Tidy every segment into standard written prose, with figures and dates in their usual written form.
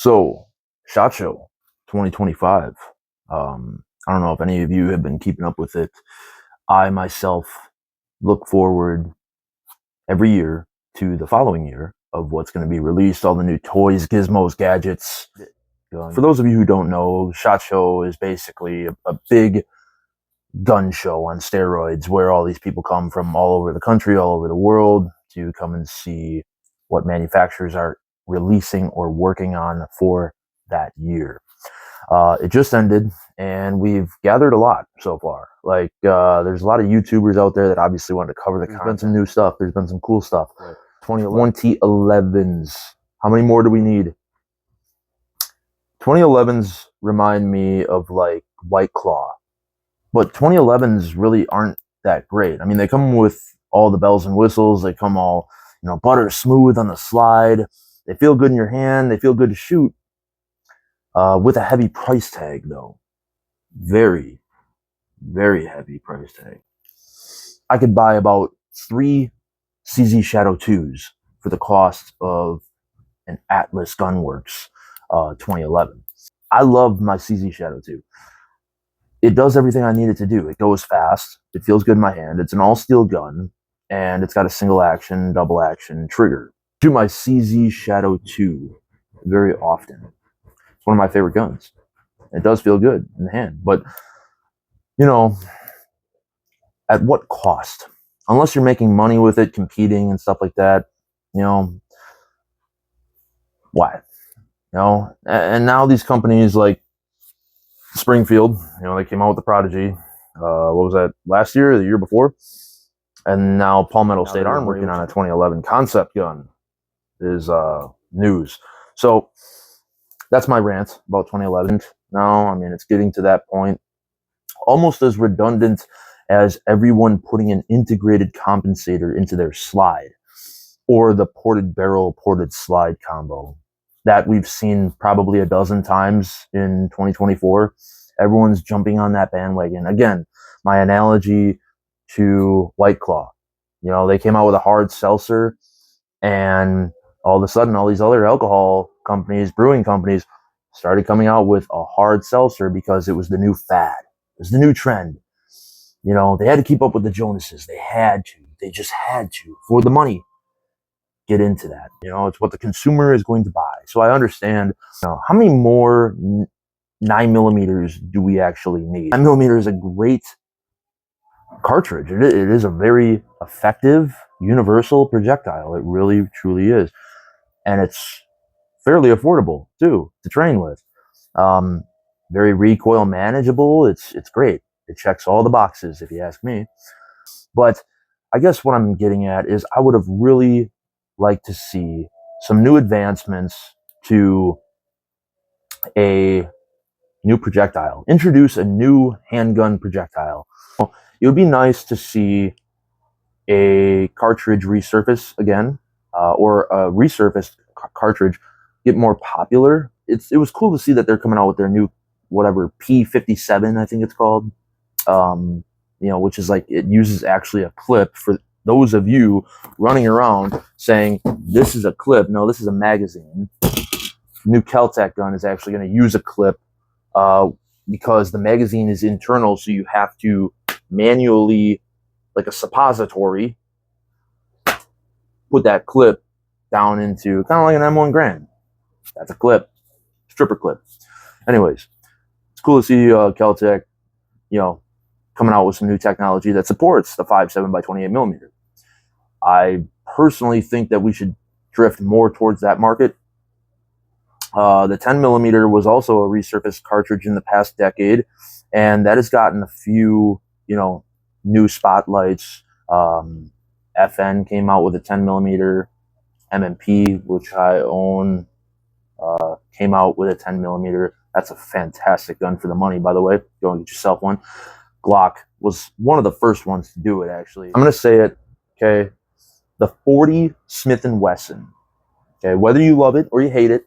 So, SHOT Show 2025. I don't know if any of you have been keeping up with it. I myself look forward every year to the following year of what's going to be released, all the new toys, gizmos, gadgets. For those of you who don't know, SHOT Show is basically a big gun show on steroids where all these people come from all over the country, all over the world to come and see what manufacturers are releasing or working on for that year. It just ended, and we've gathered a lot so far. Like, there's a lot of YouTubers out there that obviously want to cover the content. There's been some new stuff. There's been some cool stuff. Right. 2011s. How many more do we need? 2011s remind me of like White Claw, but 2011s really aren't that great. I mean, they come with all the bells and whistles. They come all, butter smooth on the slide. They feel good in your hand. They feel good to shoot. With a heavy price tag, though. Very, very heavy price tag. I could buy about 3 CZ Shadow 2s for the cost of an Atlas Gunworks 2011. I love my CZ Shadow 2. It does everything I need it to do. It goes fast. It feels good in my hand. It's an all-steel gun, and it's got a single action, double action trigger. I do my CZ Shadow 2 very often. It's one of my favorite guns. It does feel good in the hand, but at what cost? Unless you're making money with it, competing and stuff like that, why? And now these companies like Springfield, they came out with the Prodigy. What was that, last year or the year before? And now Palmetto State Armory working on a 2011 concept gun is news. So that's my rant about 2011. No, I mean, it's getting to that point, almost as redundant as everyone putting an integrated compensator into their slide, or the ported barrel, ported slide combo that we've seen probably a dozen times in 2024. Everyone's jumping on that bandwagon. Again, my analogy to White Claw. They came out with a hard seltzer, and all of a sudden, all these other alcohol companies, brewing companies, started coming out with a hard seltzer because it was the new fad. It was the new trend. They had to keep up with the Jonases. They had to. They just had to. For the money. Get into that. It's what the consumer is going to buy. So I understand, how many more 9mm do we actually need? 9mm is a great cartridge. It is a very effective, universal projectile. It really, truly is. And it's fairly affordable, too, to train with. Very recoil manageable. It's great. It checks all the boxes, if you ask me. But I guess what I'm getting at is I would have really liked to see some new advancements to a new projectile. Introduce a new handgun projectile. It would be nice to see a cartridge resurface again, or a resurfaced cartridge get more popular. It was cool to see that they're coming out with their new whatever P57, I think it's called, which is like, it uses actually a clip. For those of you running around saying this is a clip, no, this is a magazine. New Kel-Tec gun is actually going to use a clip because the magazine is internal, so you have to manually, like a suppository, put that clip down into kind of like an M1 Garand. That's a clip, stripper clip. Anyways, it's cool to see Kel-Tec, coming out with some new technology that supports the 5.7 by 28mm. I personally think that we should drift more towards that market. The 10mm was also a resurfaced cartridge in the past decade, and that has gotten a few, new spotlights. FN came out with a 10mm. MMP, which I own, came out with a 10mm. That's a fantastic gun for the money, by the way. Go and get yourself one. Glock was one of the first ones to do it, actually. I'm going to say it, okay? The 40 Smith & Wesson, okay? Whether you love it or you hate it,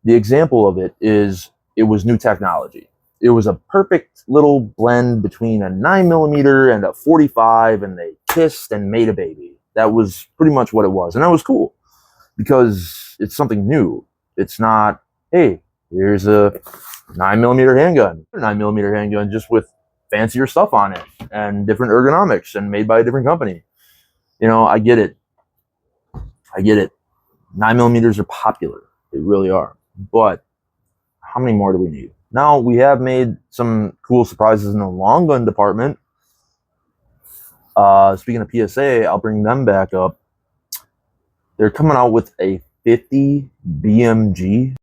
the example of it is it was new technology. It was a perfect little blend between a 9mm and a 45, and they kissed and made a baby. That was pretty much what it was. And that was cool because it's something new. It's not hey, here's a 9mm handgun, 9mm handgun just with fancier stuff on it and different ergonomics and made by a different company. You know, I get it. I get it. 9mm are popular. They really are. But how many more do we need? Now, we have made some cool surprises in the long gun department. Speaking of PSA, I'll bring them back up. They're coming out with a 50 BMG.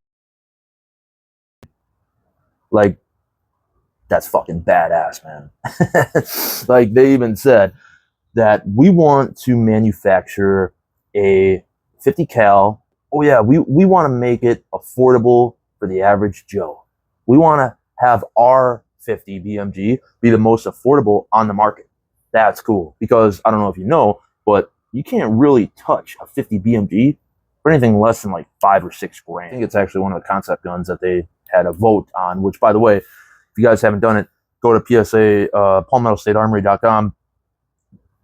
Like, that's fucking badass, man. Like, they even said that we want to manufacture a 50 cal. Oh yeah, we want to make it affordable for the average Joe. We want to have our 50 BMG be the most affordable on the market. That's cool, because I don't know if you know, but you can't really touch a 50 BMG for anything less than like 5 or 6 grand. I think it's actually one of the concept guns that they had a vote on, which, by the way, if you guys haven't done it, go to PSA, palmettostatearmory.com.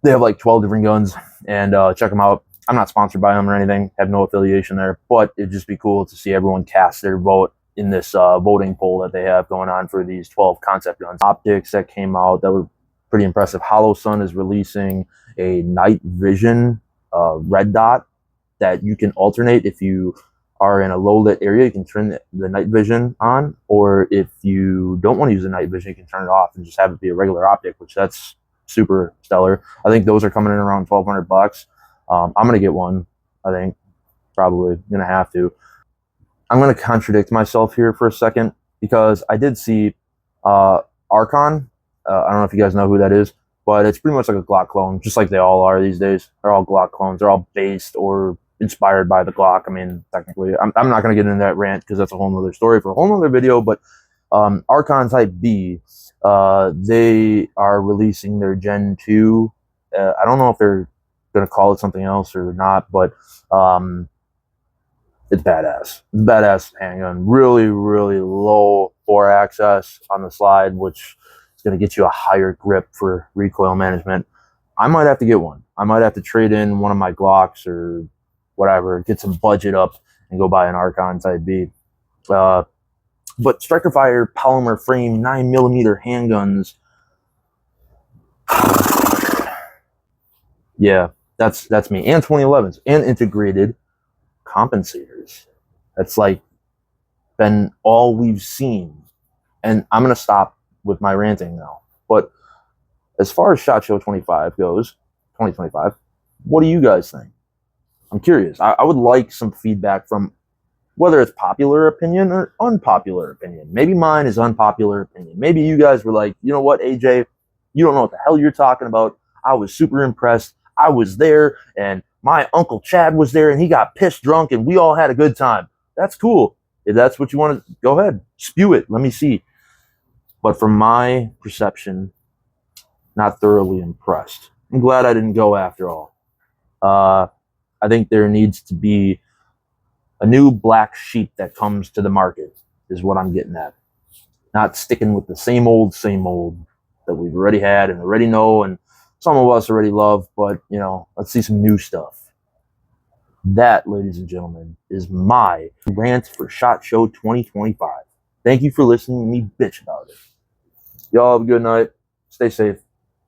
They have like 12 different guns, and check them out. I'm not sponsored by them or anything, have no affiliation there, but it'd just be cool to see everyone cast their vote in this voting poll that they have going on for these 12 concept guns. Optics that came out that were pretty impressive. Hollow Sun is releasing a night vision red dot that you can alternate. If you are in a low lit area, you can turn the night vision on, or if you don't want to use the night vision, you can turn it off and just have it be a regular optic, which that's super stellar. I think those are coming in around $1,200. I'm gonna get one. I think probably gonna have to. I'm gonna contradict myself here for a second, because I did see Archon. I don't know if you guys know who that is, but it's pretty much like a Glock clone, just like they all are these days. They're all Glock clones. They're all based or inspired by the Glock. I mean, technically, I'm not gonna get into that rant because that's a whole other story for a whole other video. But Archon Type B, they are releasing their Gen 2. I don't know if they're going to call it something else or not, but it's badass. It's a badass handgun. Really, really low 4-axis on the slide, which is going to get you a higher grip for recoil management. I might have to get one. I might have to trade in one of my Glocks or whatever, get some budget up, and go buy an Archon Type B. But Striker Fire polymer frame 9mm handguns. Yeah, that's me. And 2011s and integrated compensators. That's like been all we've seen. And I'm gonna stop with my ranting now. But as far as SHOT Show 25 goes, 2025, what do you guys think? I'm curious. I would like some feedback from, whether it's popular opinion or unpopular opinion. Maybe mine is unpopular opinion. Maybe you guys were like, you know what, AJ, you don't know what the hell you're talking about. I was super impressed. I was there, and my Uncle Chad was there, and he got pissed drunk, and we all had a good time. That's cool. If that's what you want to, go ahead. Spew it. Let me see. But from my perception, not thoroughly impressed. I'm glad I didn't go after all. I think there needs to be a new black sheep that comes to the market, is what I'm getting at. Not sticking with the same old that we've already had and already know, and some of us already love, but, you know, let's see some new stuff. That, ladies and gentlemen, is my rant for SHOT Show 2025. Thank you for listening to me bitch about it. Y'all have a good night. Stay safe.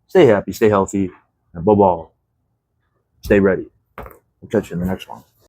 Stay happy. Stay healthy. And above all, stay ready. We'll catch you in the next one.